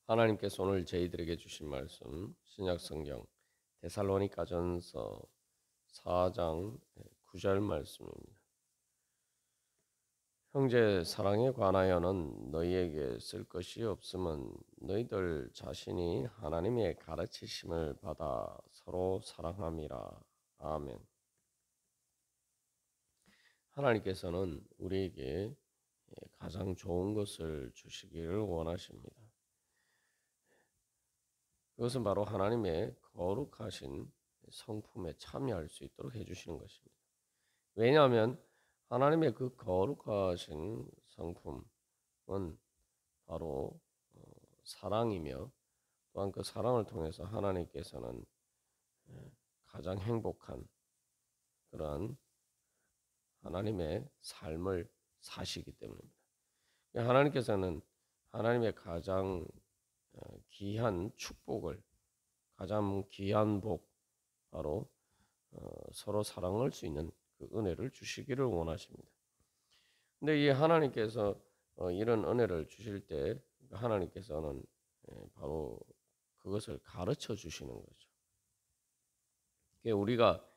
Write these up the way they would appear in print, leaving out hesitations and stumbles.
하나님께서 오늘 저희들에게 주신 말씀 신약성경 데살로니가전서 4장 9절 말씀입니다. 형제 사랑에 관하여는 너희에게 쓸 것이 없음은 너희들 자신이 하나님의 가르치심을 받아 서로 사랑함이라. 아멘. 하나님께서는 우리에게 가장 좋은 것을 주시기를 원하십니다. 그것은 바로 하나님의 거룩하신 성품에 참여할 수 있도록 해주시는 것입니다. 왜냐하면 하나님의 그 거룩하신 성품은 바로 사랑이며 또한 그 사랑을 통해서 하나님께서는 가장 행복한 그러한 하나님의 삶을 사시기 때문입니다. 하나님께서는 하나님의 가장 귀한 축복을, 가장 귀한 복, 바로 서로 사랑할 수 있는 그 은혜를 주시기를 원하십니다. 근데 이 하나님께서 이런 은혜를 주실 때 하나님께서는 바로 그것을 가르쳐 주시는 거죠. 우리가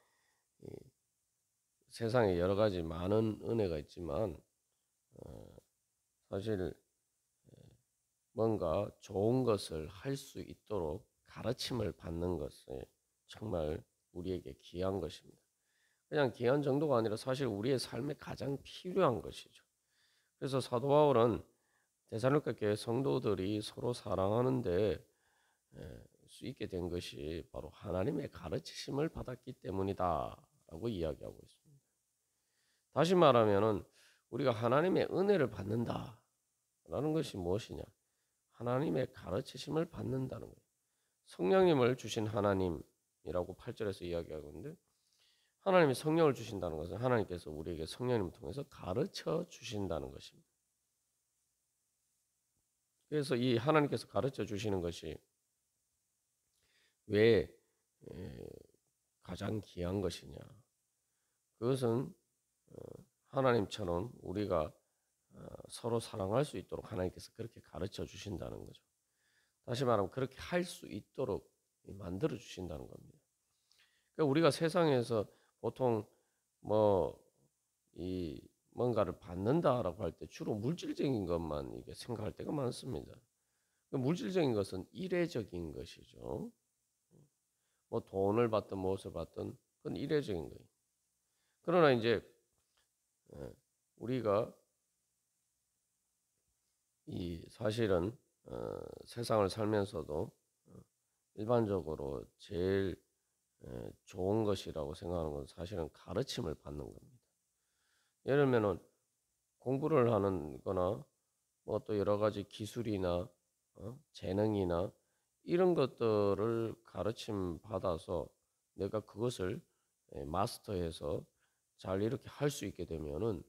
세상에 여러 가지 많은 은혜가 있지만 사실 뭔가 좋은 것을 할 수 있도록 가르침을 받는 것이 정말 우리에게 귀한 것입니다. 그냥 귀한 정도가 아니라 사실 우리의 삶에 가장 필요한 것이죠. 그래서 사도 바울은 데살로니가 교회 성도들이 서로 사랑하는데 수 있게 된 것이 바로 하나님의 가르치심을 받았기 때문이다라고 이야기하고 있습니다. 다시 말하면은 우리가 하나님의 은혜를 받는다라는 것이 무엇이냐? 하나님의 가르치심을 받는다는 거예요. 성령님을 주신 하나님이라고 8절에서 이야기하고 있는데 하나님이 성령을 주신다는 것은 하나님께서 우리에게 성령님을 통해서 가르쳐 주신다는 것입니다. 그래서 이 하나님께서 가르쳐 주시는 것이 왜 가장 귀한 것이냐? 그것은 하나님처럼 우리가 서로 사랑할 수 있도록 하나님께서 그렇게 가르쳐 주신다는 거죠. 다시 말하면 그렇게 할 수 있도록 만들어 주신다는 겁니다. 그러니까 우리가 세상에서 보통 이 뭔가를 받는다라고 할 때 주로 물질적인 것만 이게 생각할 때가 많습니다. 물질적인 것은 이례적인 것이죠. 돈을 받든 무엇을 받든 그건 이례적인 거예요. 그러나 이제 우리가 이 사실은 세상을 살면서도 일반적으로 제일 좋은 것이라고 생각하는 건 사실은 가르침을 받는 겁니다. 예를 들면은 공부를 하는 거나 또 여러 가지 기술이나 재능이나 이런 것들을 가르침 받아서 내가 그것을 마스터해서 잘 이렇게 할 수 있게 되면은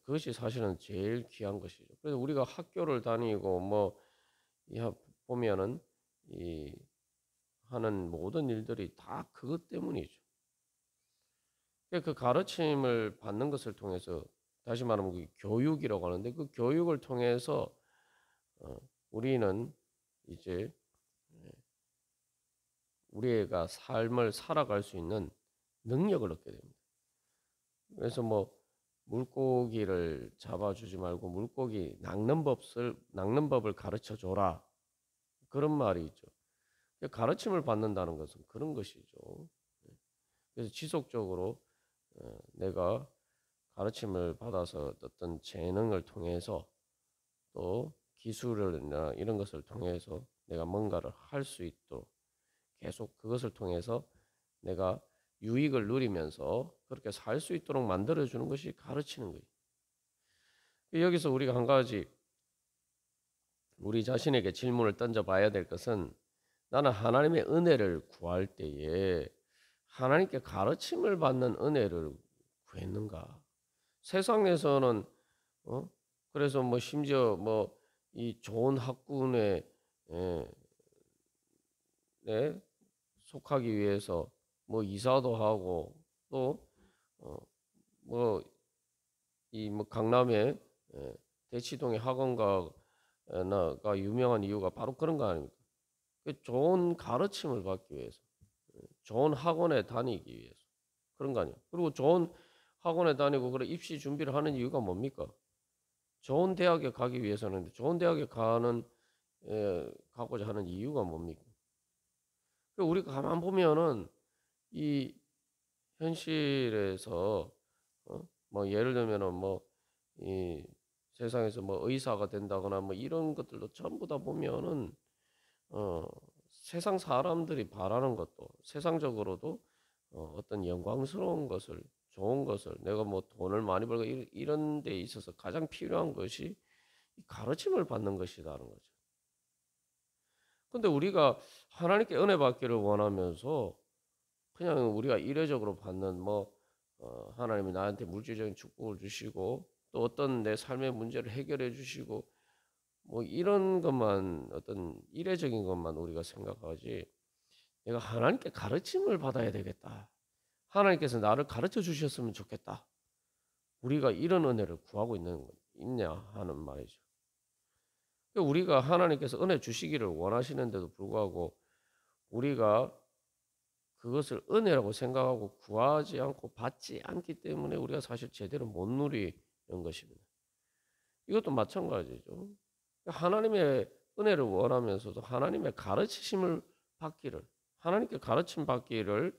그것이 사실은 제일 귀한 것이죠. 그래서 우리가 학교를 다니고 보면은 이 하는 모든 일들이 다 그것 때문이죠. 그 가르침을 받는 것을 통해서 다시 말하면 그 교육이라고 하는데 그 교육을 통해서 우리는 이제 우리가 삶을 살아갈 수 있는 능력을 얻게 됩니다. 그래서 물고기를 잡아주지 말고 물고기 낚는 법을 가르쳐 줘라. 그런 말이 있죠. 가르침을 받는다는 것은 그런 것이죠. 그래서 지속적으로 내가 가르침을 받아서 어떤 재능을 통해서 또 기술이나 이런 것을 통해서 내가 뭔가를 할 수 있도록 계속 그것을 통해서 내가 유익을 누리면서 그렇게 살 수 있도록 만들어주는 것이 가르치는 거예요. 여기서 우리가 한 가지 우리 자신에게 질문을 던져봐야 될 것은 나는 하나님의 은혜를 구할 때에 하나님께 가르침을 받는 은혜를 구했는가? 세상에서는 그래서 심지어 이 좋은 학군에 속하기 위해서 이사도 하고 또 강남에 대치동의 학원가 나가 유명한 이유가 바로 그런 거 아닙니까? 그 좋은 가르침을 받기 위해서, 좋은 학원에 다니기 위해서 그런 거 아니에요. 그리고 좋은 학원에 다니고 그런 입시 준비를 하는 이유가 뭡니까? 좋은 대학에 가기 위해서는 좋은 대학에 가고자 하는 이유가 뭡니까? 우리가 가만 보면은 이 현실에서 뭐 예를 들면은 뭐 이 세상에서 뭐 의사가 된다거나 뭐 이런 것들도 전부 다 보면은 어 세상 사람들이 바라는 것도 세상적으로도 어떤 영광스러운 것을 좋은 것을 내가 뭐 돈을 많이 벌고 이런 데 있어서 가장 필요한 것이 이 가르침을 받는 것이라는 거죠. 근데 우리가 하나님께 은혜 받기를 원하면서 그냥 우리가 이례적으로 받는 뭐 하나님이 나한테 물질적인 축복을 주시고 또 어떤 내 삶의 문제를 해결해 주시고 뭐 이런 것만 어떤 이례적인 것만 우리가 생각하지 내가 하나님께 가르침을 받아야 되겠다. 하나님께서 나를 가르쳐 주셨으면 좋겠다. 우리가 이런 은혜를 구하고 있냐 하는 말이죠. 우리가 하나님께서 은혜 주시기를 원하시는데도 불구하고 우리가 그것을 은혜라고 생각하고 구하지 않고 받지 않기 때문에 우리가 사실 제대로 못 누리는 것입니다. 이것도 마찬가지죠. 하나님의 은혜를 원하면서도 하나님의 가르치심을 받기를, 하나님께 가르침 받기를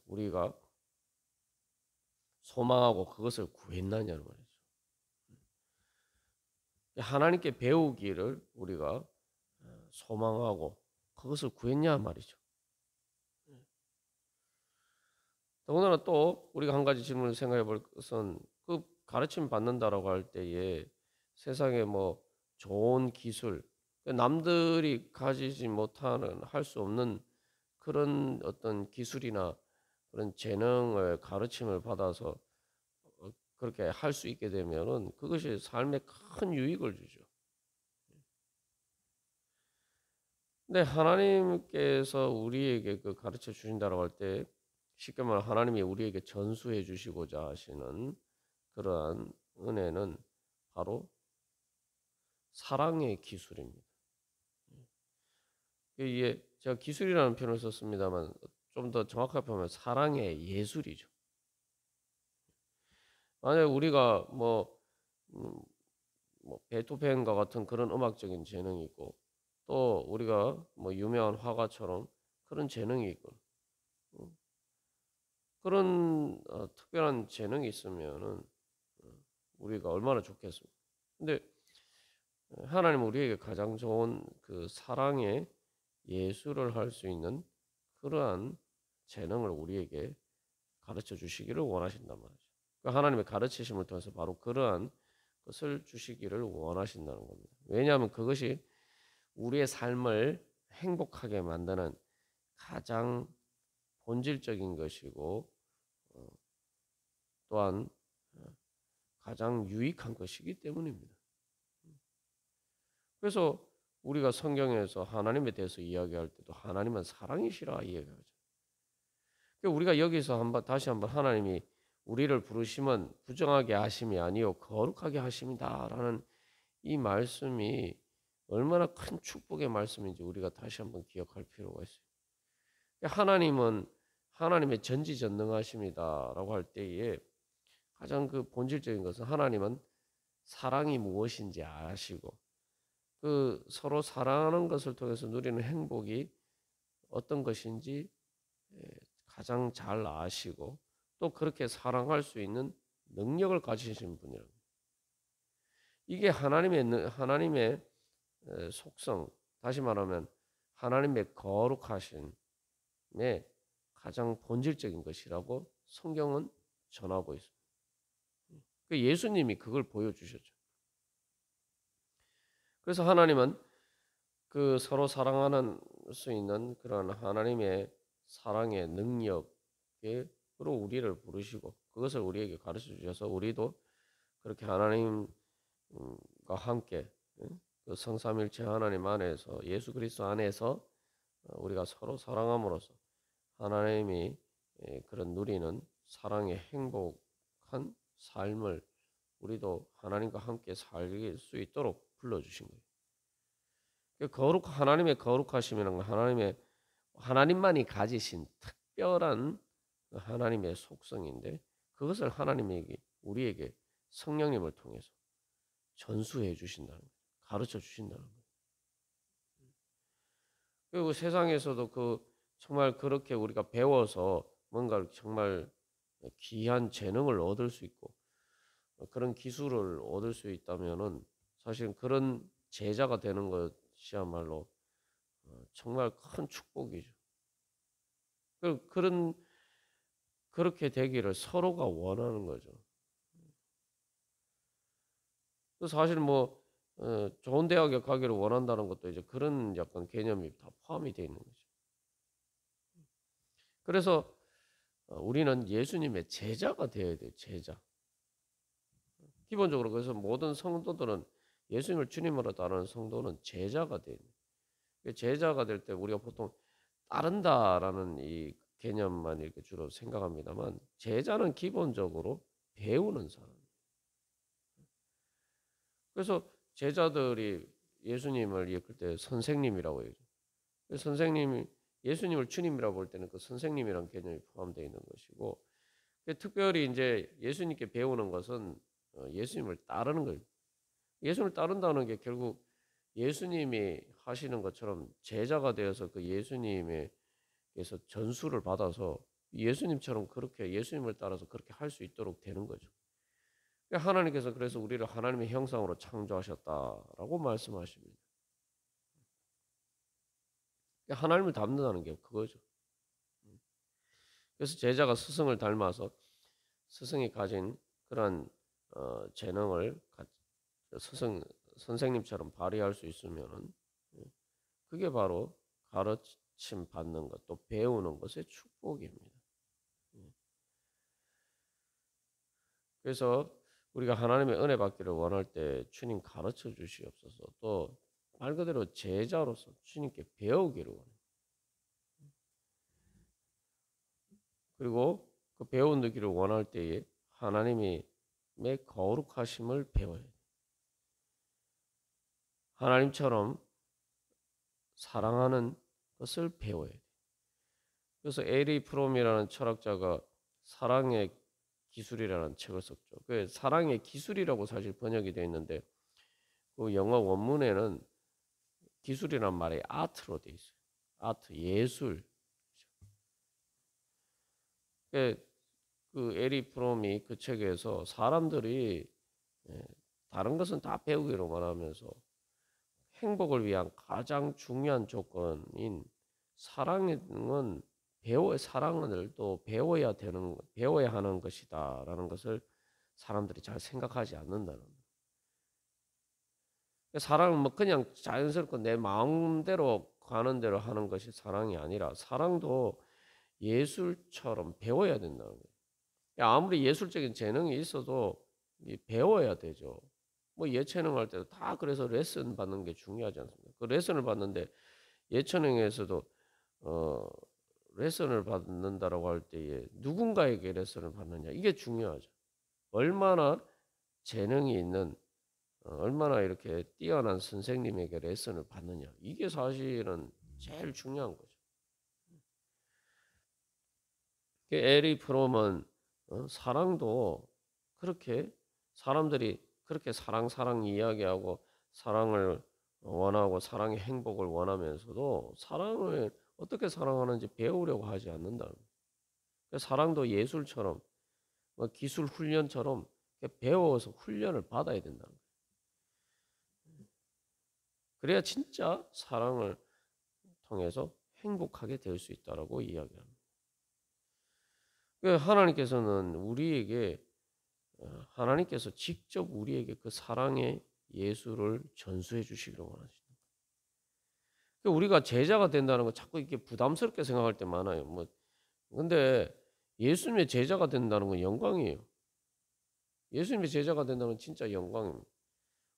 우리가 소망하고 그것을 구했느냐는 말이죠. 하나님께 배우기를 우리가 소망하고 그것을 구했냐 말이죠. 더군다나 또 우리가 한 가지 질문을 생각해 볼 것은 그 가르침 받는다라고 할 때에 세상에 뭐 좋은 기술, 남들이 가지지 못하는 할 수 없는 그런 어떤 기술이나 그런 재능을 가르침을 받아서 그렇게 할 수 있게 되면은 그것이 삶에 큰 유익을 주죠. 근데 하나님께서 우리에게 그 가르쳐 주신다라고 할 때 쉽게 말하면 하나님이 우리에게 전수해 주시고자 하시는 그러한 은혜는 바로 사랑의 기술입니다. 이게 제가 기술이라는 표현을 썼습니다만 좀 더 정확하게 보면 사랑의 예술이죠. 만약에 우리가 음, 뭐 베토벤과 같은 그런 음악적인 재능이 있고 또 우리가 뭐 유명한 화가처럼 그런 재능이 있고 그런 특별한 재능이 있으면은 우리가 얼마나 좋겠습니까? 근데 하나님 우리에게 가장 좋은 그 사랑의 예술을 할 수 있는 그러한 재능을 우리에게 가르쳐 주시기를 원하신단 말이죠. 그러니까 하나님의 가르치심을 통해서 바로 그러한 것을 주시기를 원하신다는 겁니다. 왜냐하면 그것이 우리의 삶을 행복하게 만드는 가장 본질적인 것이고 또한 가장 유익한 것이기 때문입니다. 그래서 우리가 성경에서 하나님에 대해서 이야기할 때도 하나님은 사랑이시라 이야기하죠. 우리가 여기서 다시 한번 하나님이 우리를 부르심은 부정하게 하심이 아니요 거룩하게 하심이다라는 이 말씀이 얼마나 큰 축복의 말씀인지 우리가 다시 한번 기억할 필요가 있어요. 하나님은 하나님의 전지전능하심이다라고 할 때에 가장 그 본질적인 것은 하나님은 사랑이 무엇인지 아시고 그 서로 사랑하는 것을 통해서 누리는 행복이 어떤 것인지 가장 잘 아시고 또 그렇게 사랑할 수 있는 능력을 가지신 분이랍니다. 이게 하나님의 속성, 다시 말하면 하나님의 거룩하심의 가장 본질적인 것이라고 성경은 전하고 있습니다. 예수님이 그걸 보여주셨죠. 그래서 하나님은 그 서로 사랑하는 수 있는 그런 하나님의 사랑의 능력으로 우리를 부르시고 그것을 우리에게 가르쳐 주셔서 우리도 그렇게 하나님과 함께 그 성삼일체 하나님 안에서 예수 그리스도 안에서 우리가 서로 사랑함으로써 하나님이 그런 누리는 사랑의 행복한 삶을 우리도 하나님과 함께 살 수 있도록 불러주신 거예요. 하나님의 거룩하심이라는 건 하나님만이 가지신 특별한 하나님의 속성인데 그것을 하나님에게 우리에게 성령님을 통해서 전수해 주신다는 거예요. 가르쳐 주신다는 거예요. 그리고 세상에서도 정말 그렇게 우리가 배워서 뭔가 정말 귀한 재능을 얻을 수 있고 그런 기술을 얻을 수 있다면은 사실은 그런 제자가 되는 것이야말로 정말 큰 축복이죠. 그런 그렇게 되기를 서로가 원하는 거죠. 사실 뭐 좋은 대학에 가기를 원한다는 것도 이제 그런 약간 개념이 다 포함이 되어 있는 거죠. 그래서 우리는 예수님의 제자가 되어야 돼요. 제자. 기본적으로 그래서 모든 성도들은 예수님을 주님으로 따르는 성도는 제자가 돼요. 제자가 될 때 우리가 보통 따른다라는 이 개념만 이렇게 주로 생각합니다만 제자는 기본적으로 배우는 사람. 그래서 제자들이 예수님을 이끌 때 선생님이라고 해요. 선생님이 예수님을 주님이라고 볼 때는 그 선생님이라는 개념이 포함되어 있는 것이고 특별히 이제 예수님께 배우는 것은 예수님을 따르는 거예요. 예수님을 따른다는 게 결국 예수님이 하시는 것처럼 제자가 되어서 그 예수님에게서 전수를 받아서 예수님처럼 그렇게 예수님을 따라서 그렇게 할 수 있도록 되는 거죠. 하나님께서 그래서 우리를 하나님의 형상으로 창조하셨다라고 말씀하십니다. 하나님을 닮는다는 게 그거죠. 그래서 제자가 스승을 닮아서 스승이 가진 그러한 재능을 선생님처럼 발휘할 수 있으면은 그게 바로 가르침 받는 것, 또 배우는 것의 축복입니다. 그래서 우리가 하나님의 은혜 받기를 원할 때 주님 가르쳐 주시옵소서. 또 말 그대로 제자로서 주님께 배우기를 원해요. 그리고 그 배우기를 원할 때에 하나님의 거룩하심을 배워야 돼요. 하나님처럼 사랑하는 것을 배워야 돼요. 그래서 에리 프롬이라는 철학자가 사랑의 기술이라는 책을 썼죠. 그 사랑의 기술이라고 사실 번역이 되어 있는데 그 영어 원문에는 기술이란 말이 아트로 되어 있어요. 아트, 예술. 그 에리 프롬이 그 책에서 사람들이 다른 것은 다 배우기를 원하면서 행복을 위한 가장 중요한 조건인 사랑은 사랑을 또 배워야 하는 것이다라는 것을 사람들이 잘 생각하지 않는다는 거예요. 사랑은 뭐 그냥 자연스럽고 내 마음대로 가는 대로 하는 것이 사랑이 아니라 사랑도 예술처럼 배워야 된다는 거예요. 아무리 예술적인 재능이 있어도 배워야 되죠. 뭐 예체능 할 때도 다 그래서 레슨 받는 게 중요하지 않습니까? 그 레슨을 받는데 예체능에서도 레슨을 받는다라고 할 때에 누군가에게 레슨을 받느냐 이게 중요하죠. 얼마나 재능이 있는 얼마나 이렇게 뛰어난 선생님에게 레슨을 받느냐 이게 사실은 제일 중요한 거죠. 에리 프롬은 사랑도 그렇게 사람들이 그렇게 사랑 이야기하고 사랑을 원하고 사랑의 행복을 원하면서도 사랑을 어떻게 사랑하는지 배우려고 하지 않는다는 거예요. 사랑도 예술처럼 뭐 기술 훈련처럼 배워서 훈련을 받아야 된다는 거예요. 그래야 진짜 사랑을 통해서 행복하게 될 수 있다라고 이야기합니다. 하나님께서는 하나님께서 직접 우리에게 그 사랑의 예술을 전수해 주시기를 원하십니다. 우리가 제자가 된다는 거 자꾸 이렇게 부담스럽게 생각할 때 많아요. 근데 예수님의 제자가 된다는 건 영광이에요. 예수님의 제자가 된다는 건 진짜 영광입니다.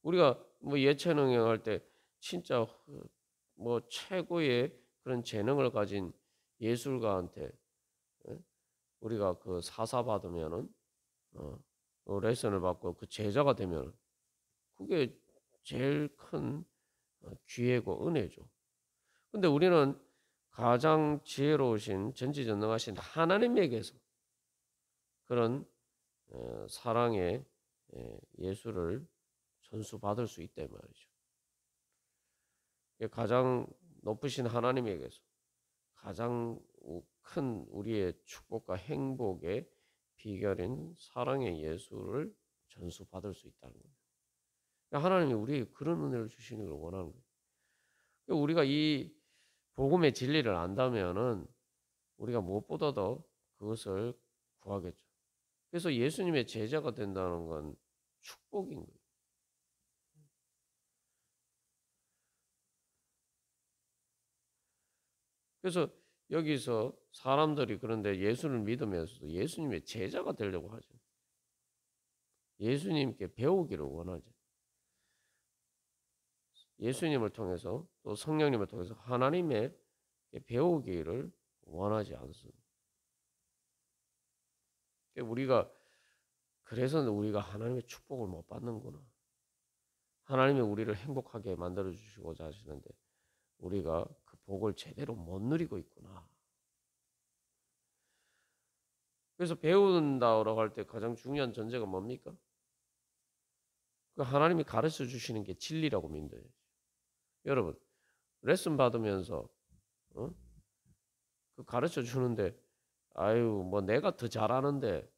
우리가 뭐 예체능 할 때 진짜 뭐 최고의 그런 재능을 가진 예술가한테 우리가 그 사사 받으면은 레슨을 받고 그 제자가 되면 그게 제일 큰 기회고 은혜죠. 근데 우리는 가장 지혜로우신 전지전능하신 하나님에게서 그런 사랑의 예수를 전수받을 수 있다 이 말이죠. 가장 높으신 하나님에게서 가장 큰 우리의 축복과 행복의 비결인 사랑의 예수를 전수받을 수 있다는 거예요. 하나님이 우리에게 그런 은혜를 주시는 걸 원하는 거예요. 우리가 이 복음의 진리를 안다면은 우리가 무엇보다도 그것을 구하겠죠. 그래서 예수님의 제자가 된다는 건 축복인 거예요. 그래서 여기서 사람들이 그런데 예수를 믿으면서도 예수님의 제자가 되려고 하죠. 예수님께 배우기를 원하죠. 예수님을 통해서 또 성령님을 통해서 하나님의 배우기를 원하지 않습니다. 우리가 그래서 우리가 하나님의 축복을 못 받는구나. 하나님이 우리를 행복하게 만들어 주시고자 하시는데 우리가 그 복을 제대로 못 누리고 있구나. 그래서 배운다고 할 때 가장 중요한 전제가 뭡니까? 그 하나님이 가르쳐 주시는 게 진리라고 믿어요. 여러분 레슨 받으면서 그 가르쳐 주는데 아유 뭐 내가 더 잘하는데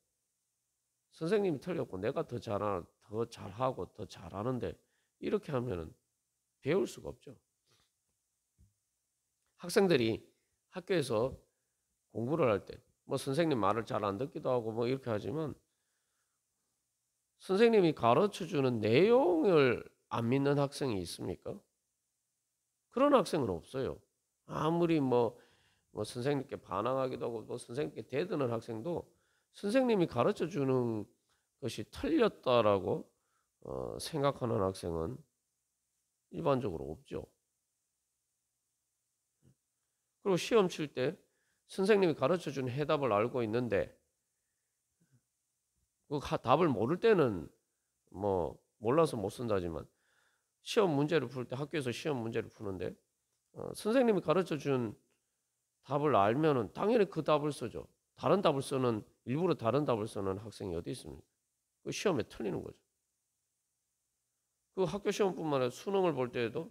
선생님이 틀렸고 내가 더 잘하고 더 잘하는데 이렇게 하면은 배울 수가 없죠. 학생들이 학교에서 공부를 할 때 뭐 선생님 말을 잘 안 듣기도 하고 뭐 이렇게 하지만 선생님이 가르쳐 주는 내용을 안 믿는 학생이 있습니까? 그런 학생은 없어요. 아무리 뭐 선생님께 반항하기도 하고 뭐 선생님께 대드는 학생도 선생님이 가르쳐 주는 것이 틀렸다라고 생각하는 학생은 일반적으로 없죠. 그리고 시험 칠 때 선생님이 가르쳐 준 해답을 알고 있는데 그 답을 모를 때는 뭐 몰라서 못 쓴다지만 시험 문제를 풀 때 학교에서 시험 문제를 푸는데 선생님이 가르쳐 준 답을 알면은 당연히 그 답을 쓰죠. 다른 답을 쓰는 일부러 다른 답을 쓰는 학생이 어디 있습니까? 그 시험에 틀리는 거죠. 그 학교 시험뿐만 아니라 수능을 볼 때에도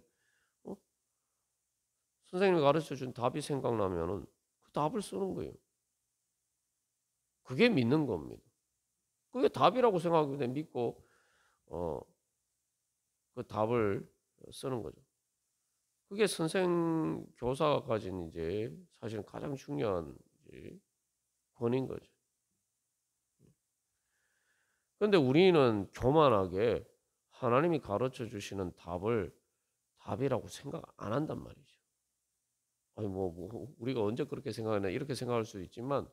선생님이 가르쳐 준 답이 생각나면은 그 답을 쓰는 거예요. 그게 믿는 겁니다. 그게 답이라고 생각하기 때문에 믿고 그 답을 쓰는 거죠. 그게 선생 교사가 가진 이제 사실은 가장 중요한 이제 권인 거죠. 그런데 우리는 교만하게 하나님이 가르쳐 주시는 답을 답이라고 생각 안 한단 말이죠. 아니 뭐 우리가 언제 그렇게 생각하냐 이렇게 생각할 수 있지만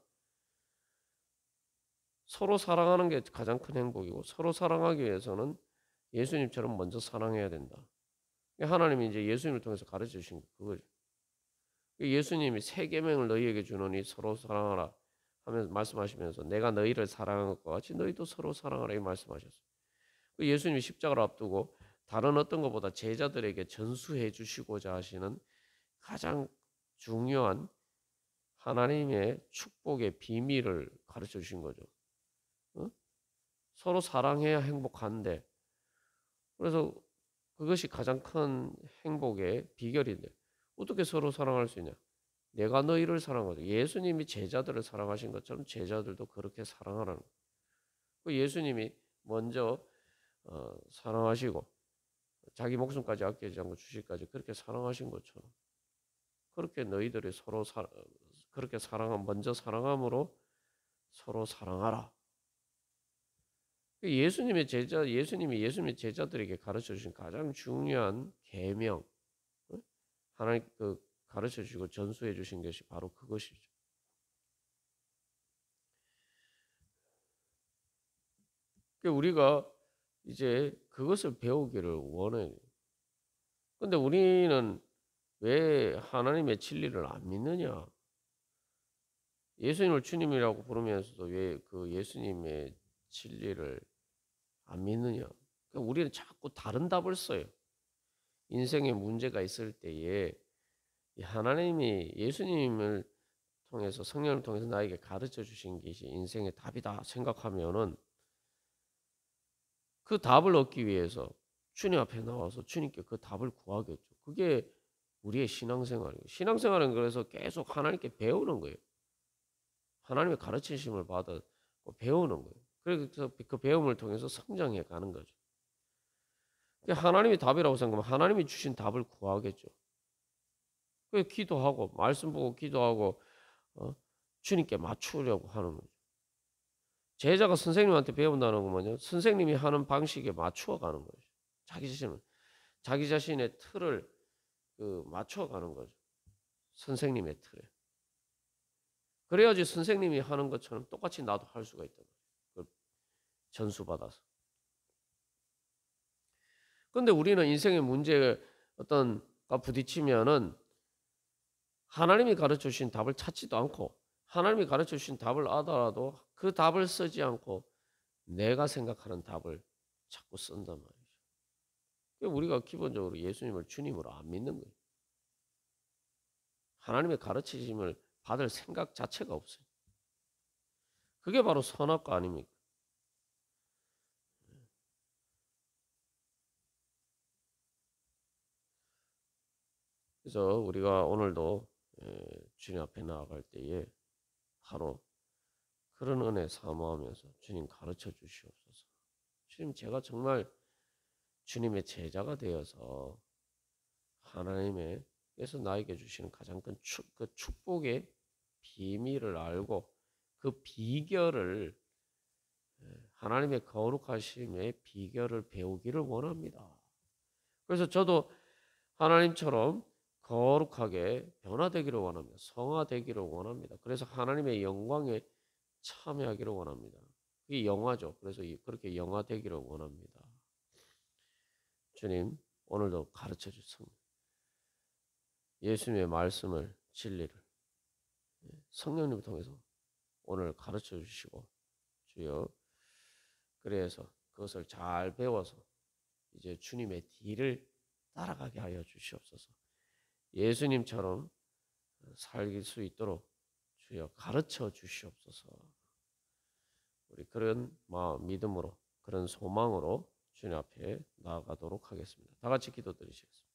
서로 사랑하는 게 가장 큰 행복이고 서로 사랑하기 위해서는 예수님처럼 먼저 사랑해야 된다. 하나님이 이제 예수님을 통해서 가르쳐 주신 그거죠. 예수님이 세 계명을 너희에게 주노니 서로 사랑하라 하면서 말씀하시면서 내가 너희를 사랑한 것과 같이 너희도 서로 사랑하라 이 말씀하셨어요. 예수님이 십자가를 앞두고 다른 어떤 것보다 제자들에게 전수해 주시고자 하시는 가장 중요한 하나님의 축복의 비밀을 가르쳐 주신 거죠. 서로 사랑해야 행복한데 그래서 그것이 가장 큰 행복의 비결인데 어떻게 서로 사랑할 수 있냐? 내가 너희를 사랑하고 예수님이 제자들을 사랑하신 것처럼 제자들도 그렇게 사랑하라는 거예요. 예수님이 먼저 사랑하시고 자기 목숨까지 아끼지 않고 주시까지 그렇게 사랑하신 것처럼 그렇게 너희들이 서로 그렇게 먼저 사랑함으로 서로 사랑하라. 예수님이 예수님의 제자들에게 가르쳐 주신 가장 중요한 계명, 하나님 가르쳐 주시고 전수해 주신 것이 바로 그것이죠. 우리가 이제 그것을 배우기를 원해요. 근데 우리는 왜 하나님의 진리를 안 믿느냐? 예수님을 주님이라고 부르면서도 왜 그 예수님의 진리를 안 믿느냐? 그러니까 우리는 자꾸 다른 답을 써요. 인생에 문제가 있을 때에 이 하나님이 예수님을 통해서 성령을 통해서 나에게 가르쳐 주신 것이 인생의 답이다 생각하면은 그 답을 얻기 위해서 주님 앞에 나와서 주님께 그 답을 구하겠죠. 그게 우리의 신앙생활이에요. 신앙생활은 그래서 계속 하나님께 배우는 거예요. 하나님의 가르치심을 받아 배우는 거예요. 그래서 그 배움을 통해서 성장해 가는 거죠. 하나님이 답이라고 생각하면 하나님이 주신 답을 구하겠죠. 그 기도하고 말씀 보고 기도하고 주님께 맞추려고 하는 거죠. 제자가 선생님한테 배운다는 건 뭐냐? 선생님이 하는 방식에 맞추어 가는 거죠. 자기 자신의 틀을 맞춰 가는 거죠. 선생님의 틀에. 그래야지 선생님이 하는 것처럼 똑같이 나도 할 수가 있단 말이에요. 전수받아서. 근데 우리는 인생의 문제에 부딪히면은 하나님이 가르쳐 주신 답을 찾지도 않고 하나님이 가르쳐 주신 답을 알아도 그 답을 쓰지 않고 내가 생각하는 답을 자꾸 쓴단 말이죠. 우리가 기본적으로 예수님을 주님으로 안 믿는 거예요. 하나님의 가르치심을 받을 생각 자체가 없어요. 그게 바로 선악과 아닙니까? 그래서 우리가 오늘도 주님 앞에 나아갈 때에 바로 그런 은혜 사모하면서 주님 가르쳐 주시옵소서. 주님 제가 정말 주님의 제자가 되어서 하나님께서 나에게 주시는 가장 큰 축복의 비밀을 알고 그 비결을 하나님의 거룩하심의 비결을 배우기를 원합니다. 그래서 저도 하나님처럼 거룩하게 변화되기를 원합니다. 성화되기를 원합니다. 그래서 하나님의 영광에 참여하기를 원합니다. 그게 영화죠. 그래서 그렇게 영화되기를 원합니다. 주님 오늘도 가르쳐 주십니다. 예수님의 말씀을 진리를 성령님을 통해서 오늘 가르쳐 주시고 주여 그래서 그것을 잘 배워서 이제 주님의 뒤를 따라가게 하여 주시옵소서. 예수님처럼 살길 수 있도록 주여 가르쳐 주시옵소서. 우리 그런 마음, 믿음으로 그런 소망으로 주님 앞에 나아가도록 하겠습니다. 다 같이 기도드리시겠습니다.